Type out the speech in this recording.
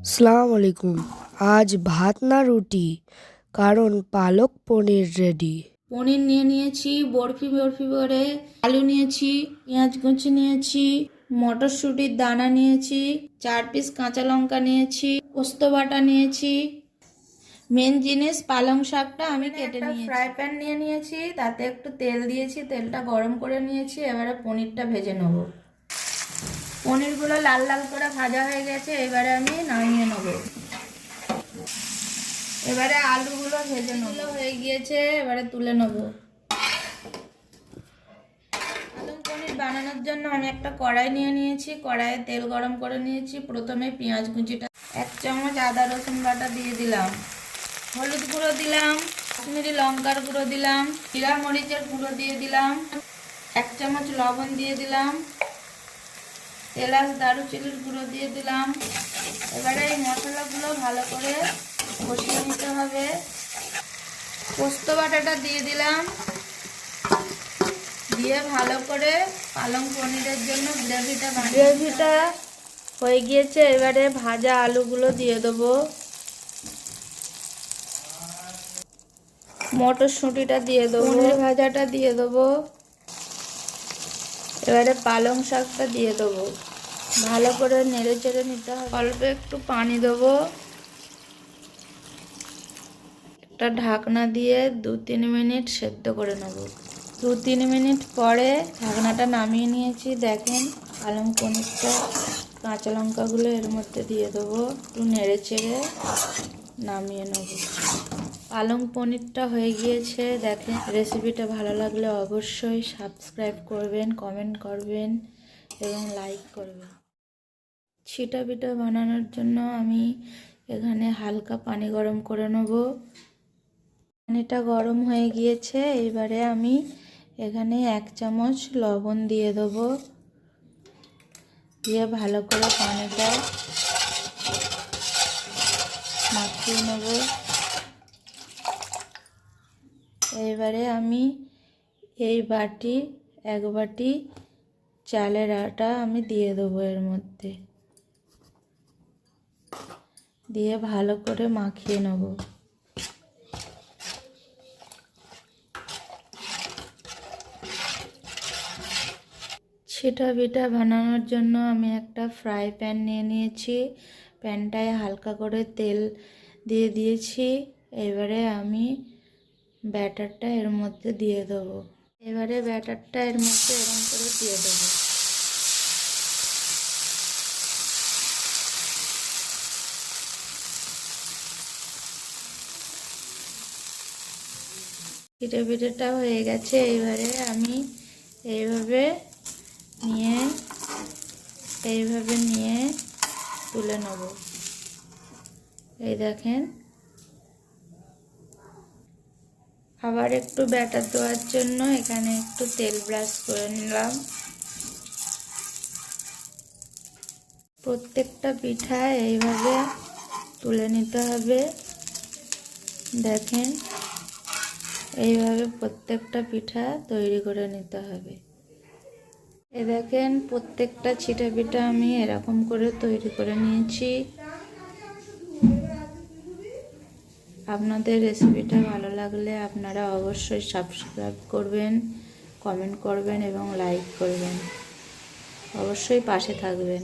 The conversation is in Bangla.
আসসালামু আলাইকুম। আজ ভাত না রুটি, কারণ পালক পনির রেডি। পনির নিয়ে নিয়েছি বরফি বরফি করে, আলু নিয়েছি, পেঁয়াজ কুচি নিয়েছি, মটরশুঁটির দানা নিয়েছি, 4 পিস কাঁচা লঙ্কা নিয়েছি, পোস্ত বাটা নিয়েছি। মেন জিনিস পালং শাকটা আমি কেটে নিয়েছি। ফ্রাই প্যান নিয়ে নিয়েছি, তাতে একটু তেল দিয়েছি, তেলটা গরম করে নিয়েছি। এবারে পনিরটা ভেজে নেব। পনিরগুলো লাল লাল করে ভাজা হয়ে গেছে, এবারে আমি নামিয়ে নেব। এবারে আলুগুলো ভেজে নেব, হয়ে গিয়েছে, এবারে তুলে নেব। আলু পনির বানানোর জন্য আমি একটা কড়াই নিয়ে নিয়েছি, কড়াইয়ে তেল গরম করে নিয়েছি। প্রথমে পেঁয়াজ কুচিটা, 1 চামচ আদা রসুন বাটা দিয়ে দিলাম, হলুদ গুঁড়ো দিলাম, কাশ্মীরি লঙ্কার গুঁড়ো দিলাম, জিরা মরিচের গুঁড়ো দিয়ে দিলাম, 1 চামচ লবণ দিয়ে দিলাম, এলাচ দারুচিনির গুঁড়ো দিয়ে দিলাম। এবারে এই মশলাগুলো ভালো করে কষিয়ে নিতে হবে। পোস্ত বাটাটা দিয়ে দিলাম, দিয়ে ভালো করে পালং পনিরের জন্য গ্রেভিটা হয়ে গিয়েছে। এবারে ভাজা আলুগুলো দিয়ে দেবো, মটরশুঁটিটা দিয়ে দেবো, পনির ভাজাটা দিয়ে দেবো, এবারে পালং শাকটা দিয়ে দেবো। ভালো করে নেড়ে চেড়ে নিতে হবে। অল্প একটু পানি দেবো, একটা ঢাকনা দিয়ে 2-3 মিনিট সেদ্ধ করে নেব। 2-3 মিনিট পরে ঢাকনাটা নামিয়ে নিয়েছি। দেখেন পালং পনিরটা, কাঁচা লঙ্কাগুলো এর মধ্যে দিয়ে দেবো, একটু নেড়ে চেড়ে নামিয়ে নেব। পালং পনিরটা হয়ে গিয়েছে। দেখেন, রেসিপিটা ভালো লাগলে অবশ্যই সাবস্ক্রাইব করবেন, কমেন্ট করবেন এবং লাইক করবেন। ছিটা পিঠা বানানোর জন্য আমি এখানে হালকা পানি গরম করে নেব। পানিটা গরম হয়ে গিয়েছে, এবারে আমি এখানে 1 চামচ লবণ দিয়ে দেবো, দিয়ে ভালো করে পানিটা মাখিয়ে নেব। এবারে আমি এই বাটি 1 বাটি চালের আটা আমি দিয়ে দেবো এর মধ্যে, দিয়ে ভালো করে মাখিয়ে নেব। ছিটা পিঠা বানানোর জন্য আমি একটা ফ্রাই প্যান নিয়ে নিয়েছি, প্যানটায় হালকা করে তেল দিয়ে দিয়েছি। এবারে আমি ব্যাটারটা এর মধ্যে দিয়ে দেবো। এবারে ব্যাটারটা এর মধ্যে এরকম করে দিয়ে দেবো। পিঠে পিঠেটা হয়ে গেছে। এবারে আমি এইভাবে নিয়ে তুলে নেব। এই দেখেন, আবার একটু ব্যাটার দেওয়ার জন্য এখানে একটু তেল ব্রাশ করে নিলাম। প্রত্যেকটা পিঠা এইভাবে তুলে নিতে হবে। দেখেন, এইভাবে প্রত্যেকটা পিঠা তৈরি করে নিতে হবে। এই দেখেন, প্রত্যেকটা ছিটা পিঠা আমি এরকম করে তৈরি করে নিয়েছি। আপনাদের রেসিপিটা ভালো লাগলে আপনারা অবশ্যই সাবস্ক্রাইব করবেন, কমেন্ট করবেন এবং লাইক করবেন। অবশ্যই পাশে থাকবেন।